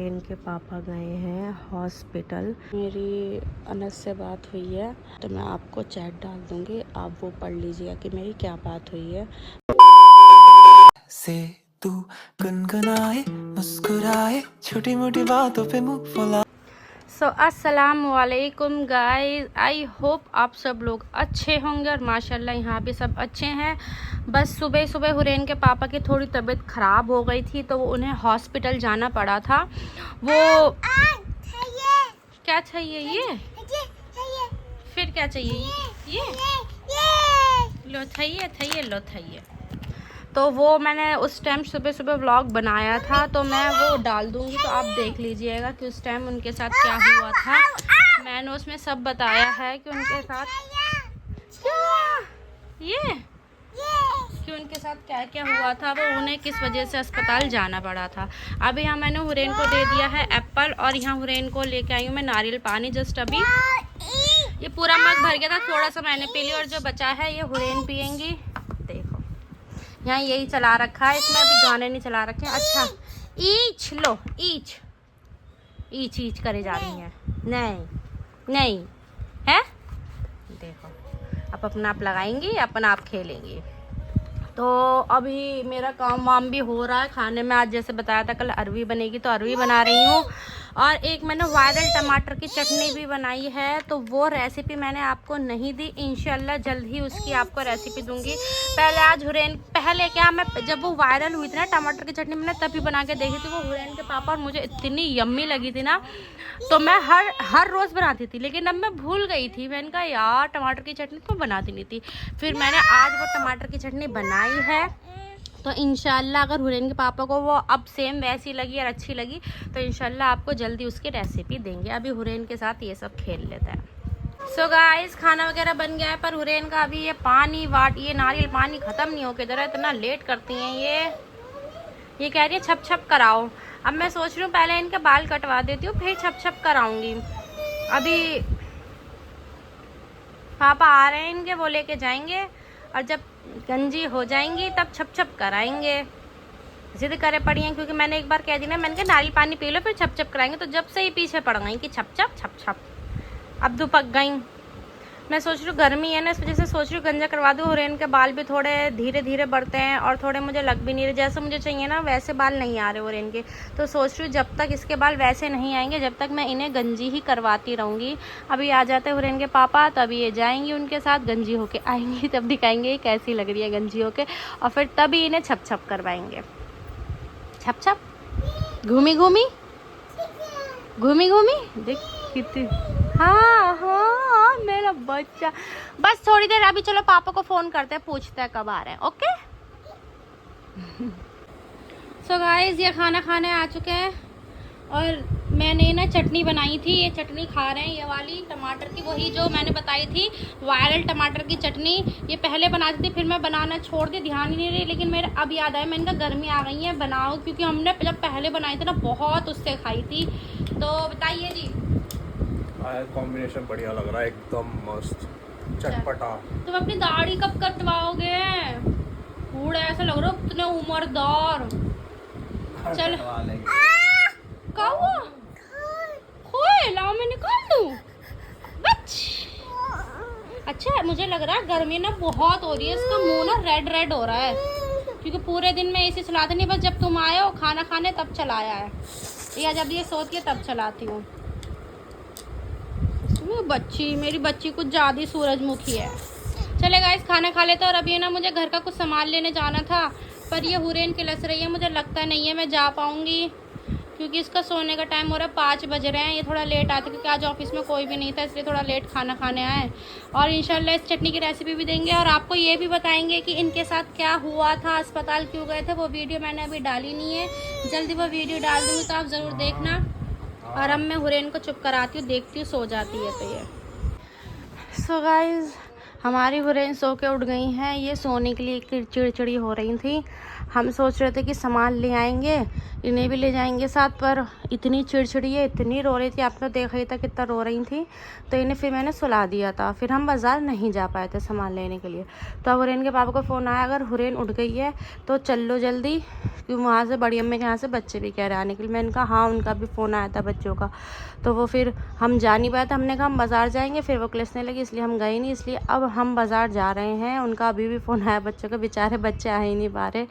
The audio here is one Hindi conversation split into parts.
इनके पापा गए हैं हॉस्पिटल। मेरी अनस से बात हुई है तो मैं आपको चैट डाल दूंगी, आप वो पढ़ लीजिएगा कि मेरी क्या बात हुई है। से तू गुनगुनाए मुस्कुराए छोटी मोटी बातों पे मुंह फुला। सो अस्सलाम वालेकुम गाइस, आई होप आप सब लोग अच्छे होंगे और माशाल्लाह यहाँ भी सब अच्छे हैं। बस सुबह सुबह हुरैन के पापा की थोड़ी तबीयत ख़राब हो गई थी तो उन्हें हॉस्पिटल जाना पड़ा था। वो क्या चाहिए ये? फिर क्या चाहिए ये? लो थइए लो थइए। तो वो मैंने उस टाइम सुबह सुबह व्लॉग बनाया था तो मैं वो डाल दूंगी, तो आप देख लीजिएगा कि उस टाइम उनके साथ क्या हुआ था। मैंने उसमें सब बताया है कि उनके साथ कि उनके साथ क्या क्या हुआ था, वो उन्हें किस वजह से अस्पताल जाना पड़ा था। अभी यहाँ मैंने हुरैन को दे दिया है एप्पल और यहाँ हुरैन को लेके आई हूँ मैं नारियल पानी। जस्ट अभी ये पूरा मग भर गया था, थोड़ा सा मैंने पी लिया और जो बचा है ये हुरैन पियेंगी। देखो यहाँ यही चला रखा है, इसमें अभी गाने नहीं चला रखे। अच्छा ईच लो, ईच ईच ईच करे जा रही हैं। नहीं है, देखो आप अपना आप लगाएंगी, अपना आप खेलेंगी। तो अभी मेरा काम वाम भी हो रहा है। खाने में आज जैसे बताया था कल अरवी बनेगी तो अरवी बना रही हूँ, और एक मैंने वायरल टमाटर की चटनी भी बनाई है तो वो रेसिपी मैंने आपको नहीं दी। इंशाल्लाह जल्द ही उसकी आपको रेसिपी दूंगी। पहले क्या, मैं जब वो वायरल हुई थी ना टमाटर की चटनी, मैंने तभी बना के देखी थी वो हुरैन के पापा, और मुझे इतनी यम्मी लगी थी ना, तो मैं हर रोज़ बनाती थी। लेकिन अब मैं भूल गई थी, मैंने कहा यार टमाटर की चटनी तो बनाती नहीं थी। फिर मैंने आज वो टमाटर की चटनी बनाई है, तो इंशाल्लाह अगर हुरैन के पापा को वो अब सेम वैसी लगी और अच्छी लगी तो इंशाल्लाह आपको जल्दी उसकी रेसिपी देंगे। अभी हुरैन के साथ ये सब खेल लेता है। सो गाइस खाना वगैरह बन गया है, पर हुरैन का अभी ये नारियल पानी ख़त्म नहीं होके जरा, इतना लेट करती हैं ये कह रही है छप छप कराओ। अब मैं सोच रही हूँ पहले इनके बाल कटवा देती हूँ फिर छप छप कराऊंगी। अभी पापा आ रहे हैं इनके, वो लेके जाएंगे और जब गंजी हो जाएंगी तब छप छप कराएंगे। जिद करे पड़ी हैं क्योंकि मैंने एक बार कह दी ना, मैंने कहा नारियल पानी पी लो फिर छप छप कराएंगे, तो जब से ही पीछे पड़ गई कि छप छप छप छप। अब दुपक गई। मैं सोच रही हूँ गर्मी है ना, इस वजह से सोच रही हूँ गंजा करवा दूँ। हुरैन के बाल भी थोड़े धीरे धीरे बढ़ते हैं और थोड़े मुझे लग भी नहीं रहे, जैसे मुझे चाहिए ना वैसे बाल नहीं आ रहे हुरैन के। तो सोच रही हूँ जब तक इसके बाल वैसे नहीं आएंगे जब तक मैं इन्हें गंजी ही करवाती रहूँगी। अभी आ जाते हैं हुरैन के पापा, तभी ये जाएंगी उनके साथ, गंजी होके आएंगी, तब दिखाएंगे कैसी लग रही है गंजी होके, और फिर तभी इन्हें छप छप करवाएंगे। छप छप घूमी घूमी देख कितनी। हाँ मेरा बच्चा। बस थोड़ी देर, अभी चलो पापा को फोन करते हैं, पूछते हैं कब आ रहे हैं। ओके सो गाइस ये खाना खाने आ चुके हैं और मैंने ना चटनी बनाई थी, ये चटनी खा रहे हैं, ये वाली टमाटर की, वही जो मैंने बताई थी वायरल टमाटर की चटनी। ये पहले बनाती थी फिर मैं बनाना छोड़ दी, ध्यान ही नहीं रही, लेकिन मेरे अब याद आया, मैंने कहा गर्मी आ गई है बनाओ, क्योंकि हमने जब पहले बनाई थी ना बहुत उससे खाई थी। तो बताइए जी। कॉम्बिनेशन बढ़िया लग रहा है, एकदम मस्त चटपटा। तुम अपनी दाढ़ी कब कटवाओगे? बूढ़ा ऐसा लग रहा है, इतने उम्रदार। चल क्या हुआ? खोए लाओ मैं निकाल दूं। अच्छा मुझे लग रहा है गर्मी ना बहुत हो रही है, इसका मुंह ना रेड रेड हो रहा है, क्योंकि पूरे दिन में इसे चलाते नहीं, बस जब तुम आए हो खाना खाने तब चलाया है, या जब ये सोती है तब चलाती हूँ। मेरी बच्ची कुछ ज़्यादा सूरजमुखी है। चले गाइस खाना खा लेते, और अभी ना मुझे घर का कुछ सामान लेने जाना था, पर ये हुरैन किलस रही है, मुझे लगता नहीं है मैं जा पाऊँगी, क्योंकि इसका सोने का टाइम हो रहा है, 5 बज रहे हैं। ये थोड़ा लेट आते क्योंकि आज ऑफिस में कोई भी नहीं था, इसलिए थोड़ा लेट खाना खाने आए। और इंशाल्लाह इस चटनी की रेसिपी भी देंगे और आपको ये भी बताएंगे कि इनके साथ क्या हुआ था, अस्पताल क्यों गए थे। वो वीडियो मैंने अभी डाली नहीं है, जल्दी वो वीडियो डाल दूँगी तो आप ज़रूर देखना। और अब मैं हुरैन को चुप कराती हूँ, देखती हूँ सो जाती है तो ये। सो गाइस हमारी हुरैन सो के उठ गई हैं, ये सोने के लिए चिड़चिड़ी हो रही थी। हम सोच रहे थे कि सामान ले आएंगे, इन्हें भी ले जाएंगे साथ, पर इतनी चिड़चिड़ी है, इतनी रो रही थी, आपने देखा ही था कितना रो रही थी, तो इन्हें फिर मैंने सुला दिया था। फिर हम बाज़ार नहीं जा पाए थे सामान लेने के लिए। तो अब हुरैन के पापा को फ़ोन आया, अगर हुरैन उठ गई है तो चल लो जल्दी, क्योंकि वहाँ से बड़ी अम्मी के यहाँ से बच्चे भी कह रहे आने के लिए। मैंने कहा हाँ, उनका भी फ़ोन आया था बच्चों का, तो वो फिर हम जा नहीं पाए थे। हमने कहा हम बाज़ार जाएंगे, फिर वो क्लिसने लगी, इसलिए हम गए नहीं। इसलिए अब हम बाज़ार जा रहे हैं। उनका अभी भी फ़ोन आया बच्चों के, बेचारे बच्चे आ ही नहीं पा रहे।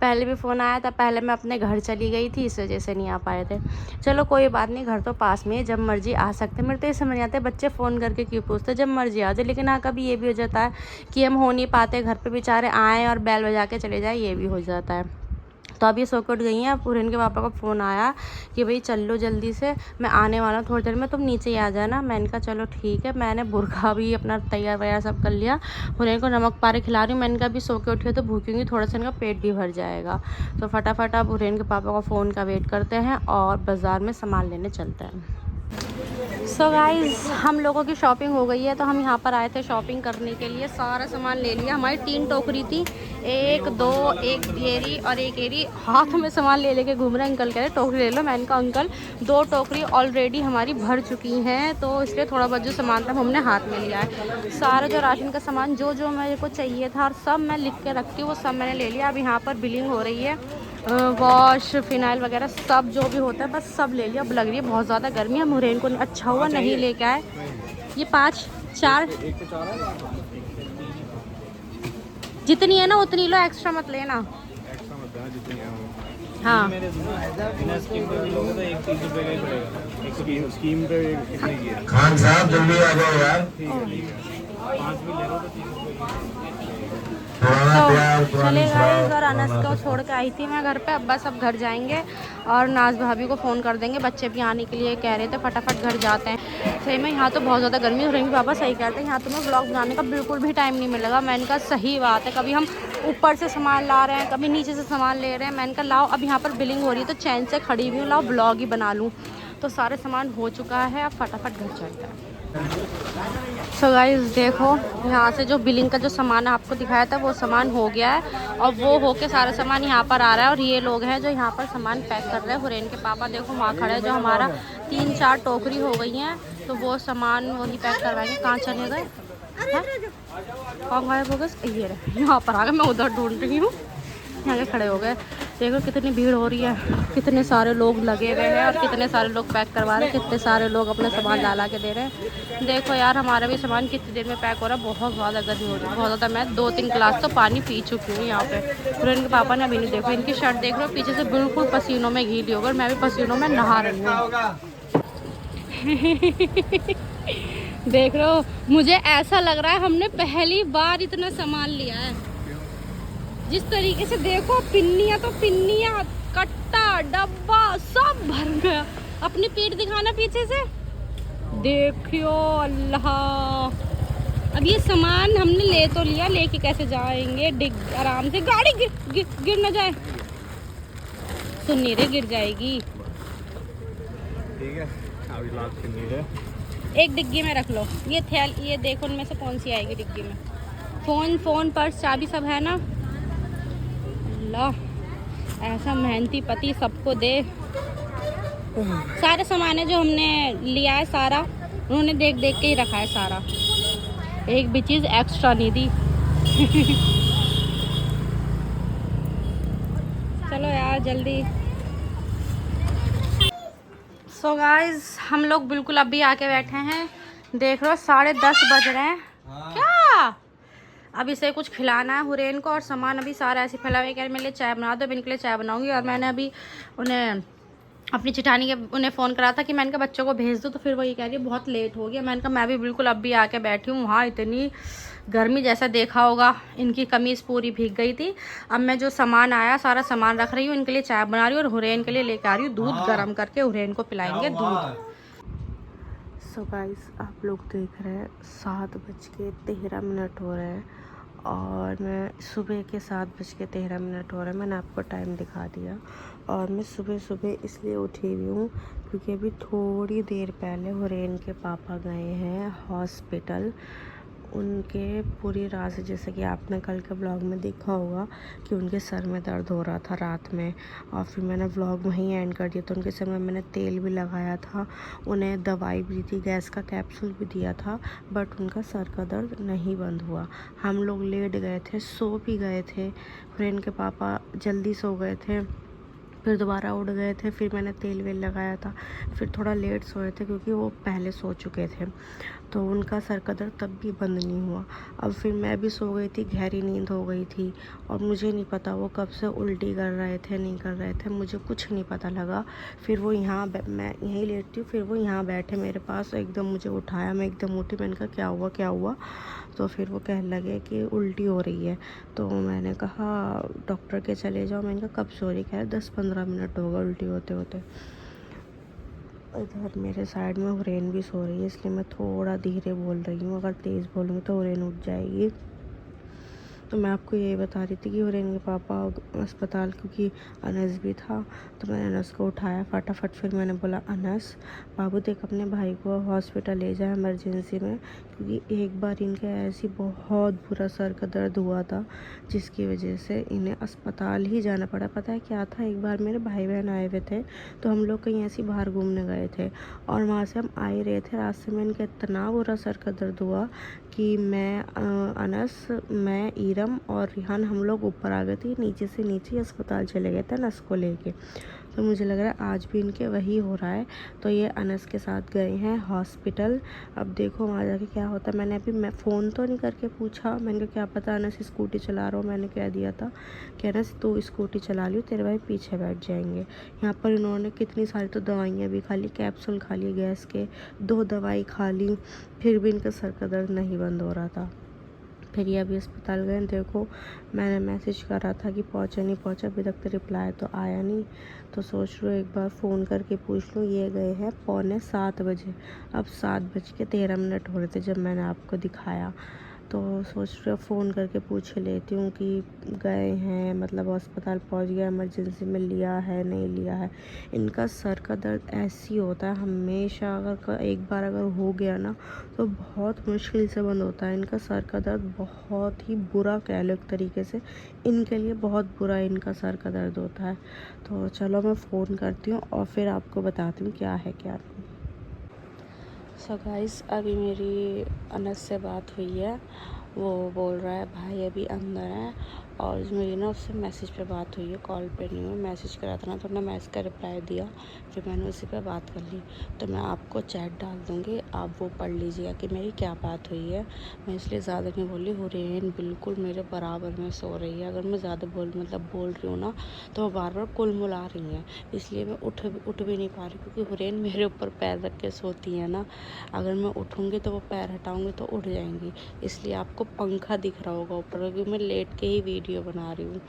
पहले भी फ़ोन आया था, पहले मैं अपने घर चली गई थी, इस वजह से नहीं आ पाए थे। चलो कोई बात नहीं, घर तो पास में है, जब मर्जी आ सकते। मेरे तो ये समझ आता है बच्चे फ़ोन करके क्यों पूछते, जब मर्जी आ जाए। लेकिन हाँ, कभी ये भी हो जाता है कि हम हो नहीं पाते घर पे, बेचारे आएँ और बैल बजा के चले जाए, ये भी हो जाता है। तो अब ये सो के उठ गई हैं। अब हुरैन के पापा का फ़ोन आया कि भाई चल लो जल्दी से, मैं आने वाला हूँ थोड़ी देर में, तुम नीचे ही आ जाना। मैंने कहा चलो ठीक है। मैंने बुरखा भी अपना तैयार वैयार सब कर लिया। हुरैन को नमक पारे खिला रही हूँ। मैंने कहा अभी सो के उठी है तो भूखूंगी, थोड़ा सा इनका पेट भी भर जाएगा। तो फटाफट अब हुरैन के पापा का फ़ोन का वेट करते हैं और बाज़ार में सामान लेने चलते हैं। सो गाइज़, हम लोगों की शॉपिंग हो गई है, तो हम यहाँ पर आए थे शॉपिंग करने के लिए। सारा सामान ले लिया। हमारी 3 टोकरी थी, 1 2 एक येरी और एक एरी। हाथ में सामान ले लेके घूम रहे हैं। अंकल कह रहे टोकरी ले लो। मैंने कहा अंकल 2 टोकरी ऑलरेडी हमारी भर चुकी हैं, तो इसलिए थोड़ा बहुत जो सामान था हमने हाथ में लिया है। सारा जो राशन का सामान जो जो मेरे को चाहिए था और सब मैं लिख के रखती हूँ, वो सब मैंने ले लिया। अब यहाँ पर बिलिंग हो रही है, वॉश फिनाइल वगैरह सब जो भी होता है बस सब ले लिया। अब लग रही है बहुत ज़्यादा गर्मी। हम हुरैन को अच्छा हुआ नहीं लेके आए। ये 5 4 जितनी है ना उतनी लो, एक्स्ट्रा मत लेना। हाँ स्कीम पे कितने की है? खान साहब जल्दी आ जाओ यार। तो चले गाइस, और अनस को छोड़ के आई थी मैं घर पे। अब बस अब घर जाएंगे और नाज भाभी को फ़ोन कर देंगे। बच्चे भी आने के लिए कह रहे थे, फटाफट घर जाते हैं। सही में यहाँ तो बहुत ज़्यादा गर्मी हो रही है। पापा सही कहते हैं, यहाँ तो मैं व्लॉग बनाने का बिल्कुल भी टाइम नहीं मिलेगा। मैंने कहा सही बात है, कभी हम ऊपर से सामान ला रहे हैं, कभी नीचे से सामान ले रहे हैं। मैंने कहा लाओ, अब यहाँ पर बिलिंग हो रही है तो चैन से खड़ी हुई हूँ, लाओ व्लॉग ही बना लूँ। तो सारे सामान हो चुका है, अब फटाफट घर चलते हैं। सो गाइस देखो, यहाँ से जो बिलिंग का जो सामान आपको दिखाया था वो सामान हो गया है, और वो होके सारा सामान यहाँ पर आ रहा है। और ये लोग हैं जो यहाँ पर सामान पैक कर रहे हैं। हुरैन के पापा देखो वहाँ खड़े हैं, जो हमारा 3-4 टोकरी हो गई हैं, तो वो सामान वही पैक करवाएंगे। कहाँ चले गए, कौन गायब हो गए? ये रहे, यहाँ पर आ गए। मैं उधर ढूंढ रही हूँ, यहाँ के खड़े हो गए। देखो कितनी भीड़ हो रही है, कितने सारे लोग लगे हुए हैं और कितने सारे लोग पैक करवा रहे हैं, कितने सारे लोग अपना सामान ला के दे रहे हैं। देखो यार, हमारा भी सामान कितनी देर में पैक हो रहा है। बहुत ज़्यादा गर्मी हो रही है, बहुत ज़्यादा। मैं 2-3 गिलास तो पानी पी चुकी हूँ यहाँ पे। फिर इनके पापा ने अभी नहीं, देखो इनकी शर्ट देख रहे हो, पीछे से बिल्कुल पसीनों में गीली हो गई। मैं भी पसीनों में नहा रही हूँ। देख रहे हो, मुझे ऐसा लग रहा है हमने पहली बार इतना सामान लिया है। जिस तरीके से देखो, पिन्नियाँ तो पिन्नियाँ, कट्टा डब्बा सब भर गया। अपनी पीठ दिखाना पीछे से, देखियो अल्लाह। अब ये सामान हमने ले तो लिया, लेके कैसे जाएंगे? डिग आराम से, गाड़ी गिर ना जाए। सुन नहीं रहे, गिर जाएगी। ठीक है, अभी लास्ट करनी है। एक डिग्गी में रख लो। ये देखो उनमें से कौन सी आएगी डिग्गी में। फ़ोन पर्स चाबी सब है ना। ऐसा मेहनती पति सबको दे। सारे सामान है जो हमने लिया है, सारा उन्होंने देख देख के ही रखा है सारा। एक भी चीज़ एक्स्ट्रा नहीं दी। चलो यार जल्दी। सो गाइस, हम लोग बिल्कुल अभी आके बैठे हैं। देख लो 10:30 बज रहे हैं। क्या अब इसे कुछ खिलाना है हुरैन को, और सामान अभी सारा ऐसे फैला हुआ है। मेरे लिए चाय बना दो, मैं इनके लिए चाय बनाऊंगी। और मैंने अभी उन्हें अपनी चिठानी के उन्हें फ़ोन करा था कि मैं इनके बच्चों को भेज दूँ, तो फिर वो ये कह रही है बहुत लेट हो गया। मैंने कहा मैं भी बिल्कुल अभी आके बैठी हूँ। वहाँ इतनी गर्मी, जैसा देखा होगा इनकी कमीज़ पूरी भीग गई थी। अब मैं जो सामान आया सारा सामान रख रही हूँ, इनके लिए चाय बना रही हूँ और हुरैन के लिए लेकर आ रही हूँ दूध गर्म करके। हुरैन को पिलाएंगे दूध। सो गाइस, आप लोग देख रहे हैं 7:13 हो रहे हैं, और मैं सुबह के 7:13 हो रहे हैं। मैंने आपको टाइम दिखा दिया। और मैं सुबह इसलिए उठी हुई हूँ क्योंकि अभी थोड़ी देर पहले हुरैन के पापा गए हैं हॉस्पिटल। उनके पूरी रात से, जैसे कि आपने कल के ब्लॉग में देखा होगा कि उनके सर में दर्द हो रहा था रात में, और फिर मैंने व्लॉग वहीं एंड कर दिया। तो उनके सर में मैंने तेल भी लगाया था, उन्हें दवाई भी दी थी, गैस का कैप्सूल भी दिया था, बट उनका सर का दर्द नहीं बंद हुआ। हम लोग लेट गए थे, सो भी गए थे, फ्रेंड के पापा जल्दी सो गए थे, फिर दोबारा उठ गए थे, फिर मैंने तेल वेल लगाया था, फिर थोड़ा लेट सोए थे क्योंकि वो पहले सो चुके थे, तो उनका सर का दर्द तब भी बंद नहीं हुआ। अब फिर मैं भी सो गई थी, गहरी नींद हो गई थी, और मुझे नहीं पता वो कब से उल्टी कर रहे थे नहीं कर रहे थे, मुझे कुछ नहीं पता लगा। फिर वो यहाँ, मैं यहीं लेटती हूँ, फिर वो यहाँ बैठे मेरे पास, एकदम मुझे उठाया, मैं एकदम उठी, मैंने कहा क्या हुआ क्या हुआ। तो फिर वो कहने लगे कि उल्टी हो रही है। तो मैंने कहा डॉक्टर के चले जाओ। मैंने कहा कब सो रही, कह रहे 10-15 मिनट होगा उल्टी होते होते। इधर मेरे साइड में हुरैन भी सो रही है, इसलिए मैं थोड़ा धीरे बोल रही हूँ, अगर तेज़ बोलूँगी तो हुरैन उठ जाएगी। तो मैं आपको यही बता रही थी कि हुरैन के पापा अस्पताल, क्योंकि अनस भी था, तो मैंने अनस को उठाया फटाफट। फिर मैंने बोला अनस बाबू देख अपने भाई को हॉस्पिटल ले जाए इमरजेंसी में, क्योंकि एक बार इनके ऐसी बहुत बुरा सर का दर्द हुआ था जिसकी वजह से इन्हें अस्पताल ही जाना पड़ा। पता है क्या था, एक बार मेरे भाई बहन आए हुए थे, तो हम लोग कहीं ऐसी बाहर घूमने गए थे, और वहाँ से हम आ ही रहे थे, रास्ते में इनका इतना बुरा सर का दर्द हुआ कि मैं अनस, मैं ईरम और रिहान हम लोग ऊपर आ गए थे, नीचे से नीचे अस्पताल चले गए थे अनस को लेके। तो मुझे लग रहा है आज भी इनके वही हो रहा है। तो ये अनस के साथ गए हैं हॉस्पिटल, अब देखो वहाँ जाके क्या होता है। मैंने अभी फ़ोन तो नहीं करके पूछा, मैंने कहा क्या पता अनस स्कूटी चला रहा हो, मैंने कह दिया था कि अनस तू स्कूटी चला लियो, तेरे भाई पीछे बैठ जाएंगे। यहाँ पर इन्होंने कितनी सारी तो दवाइयाँ भी खा ली, कैप्सूल खा लिए गैस के, 2 दवाई खा ली, फिर भी इनका सर का दर्द नहीं बंद हो रहा था। फिर ये अभी अस्पताल गए, देखो मैंने मैसेज करा था कि पहुँचा नहीं पहुँचा, अभी तक तो रिप्लाई तो आया नहीं। तो सोच रही हूँ एक बार फ़ोन करके पूछ लूँ। ये गए हैं 6:45 बजे, अब 7:13 हो रहे थे जब मैंने आपको दिखाया। तो सोच रही हूँ फ़ोन करके पूछ लेती हूँ कि गए हैं, मतलब अस्पताल पहुँच गया, इमरजेंसी में लिया है नहीं लिया है। इनका सर का दर्द ऐसी होता है हमेशा, अगर एक बार अगर हो गया ना तो बहुत मुश्किल से बंद होता है। इनका सर का दर्द बहुत ही बुरा, कह लो एक तरीके से इनके लिए बहुत बुरा इनका सर का दर्द होता है। तो चलो मैं फ़ोन करती हूँ और फिर आपको बताती हूँ क्या है क्या नहीं। सो गाइस अभी मेरी अनस से बात हुई है, वो बोल रहा है भाई अभी अंदर है, और मेरी ना उससे मैसेज पे बात हुई है, कॉल पे नहीं हुई। मैसेज करा था ना, तो मैंने मैसेज का रिप्लाई दिया, फिर मैंने उसी पे बात कर ली। तो मैं आपको चैट डाल दूँगी, आप वो पढ़ लीजिएगा कि मेरी क्या बात हुई है। मैं इसलिए ज़्यादा नहीं बोली, हुरैन बिल्कुल मेरे बराबर में सो रही है। अगर मैं ज़्यादा बोल रही हूँ ना तो वो बार बार कुलमुला रही हैं, इसलिए मैं उठ भी नहीं पा रही, क्योंकि हुरैन मेरे ऊपर पैर रख के सोती है ना, अगर मैं उठूँगी तो वो पैर हटाऊँगी तो उठ जाएंगी। इसलिए आपको पंखा दिख रहा होगा ऊपर, क्योंकि मैं लेट के ही वीडियो बना रही हूँ।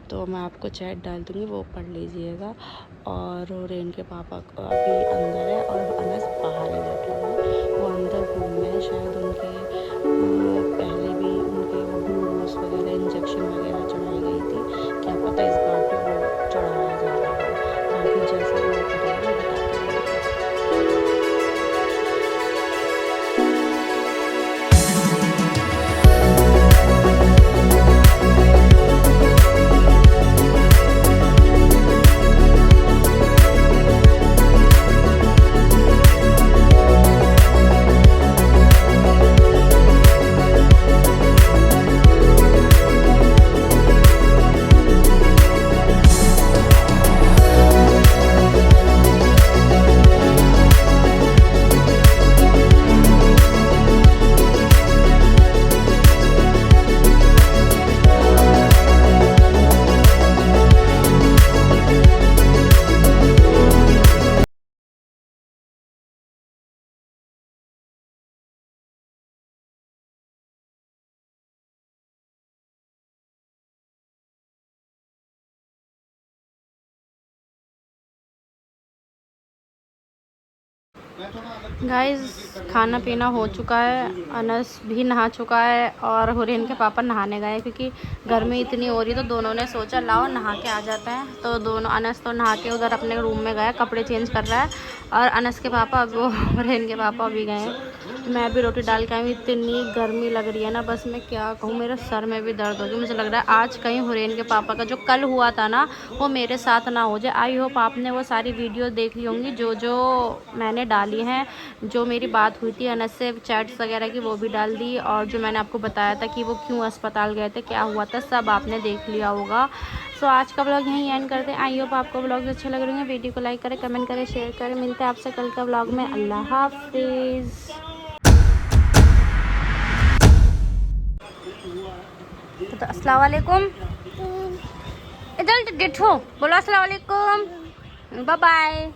तो मैं आपको चैट डाल दूँगी, वो पढ़ लीजिएगा। और हुरैन के पापा अभी अंदर है और अनस बाहर ही बैठा हुआ है, वो अंदर रूम में है। शायद उनके पहले भी उनके वो ग्लूकोज वगैरह इंजेक्शन वगैरह चढ़ाई गई थी, क्या पता इस बार पे वो चढ़ाया जा रहा है। बाकी जैसे वो करेगा मैं बताती हूँ। गाइस खाना पीना हो चुका है, अनस भी नहा चुका है और हुरैन के पापा नहाने गए, क्योंकि गर्मी इतनी हो रही तो दोनों ने सोचा लाओ नहा के आ जाते हैं। तो दोनों, अनस तो नहा के उधर अपने रूम में गया, कपड़े चेंज कर रहा है, और अनस के पापा वो हुरैन के पापा भी गए मैं भी रोटी डाल के आई हूँ। इतनी गर्मी लग रही है ना, बस मैं क्या कहूँ, मेरे सर में भी दर्द हो गया। मुझे लग रहा है आज कहीं हुरैन के पापा का जो कल हुआ था ना वो मेरे साथ ना हो जाए। आई होप आपने वो सारी वीडियो देख ली होंगी जो मैंने डाली हैं। जो मेरी बात हुई थी अनस से चैट्स वगैरह की वो भी डाल दी, और जो मैंने आपको बताया था कि वो क्यों अस्पताल गए थे, क्या हुआ था, सब आपने देख लिया होगा। सो आज का व्लॉग यहीं एंड करते हैं। आई होप आपको व्लॉग अच्छे लग रहे हैं। वीडियो को लाइक करें, कमेंट करें, शेयर करें। मिलते हैं आपसे कल का व्लॉग में। अल्लाह हाफिज़। तो अस्सलाम वालेकुम, इधर देखो, बोलो अस्सलाम वालेकुम, बाय बाय।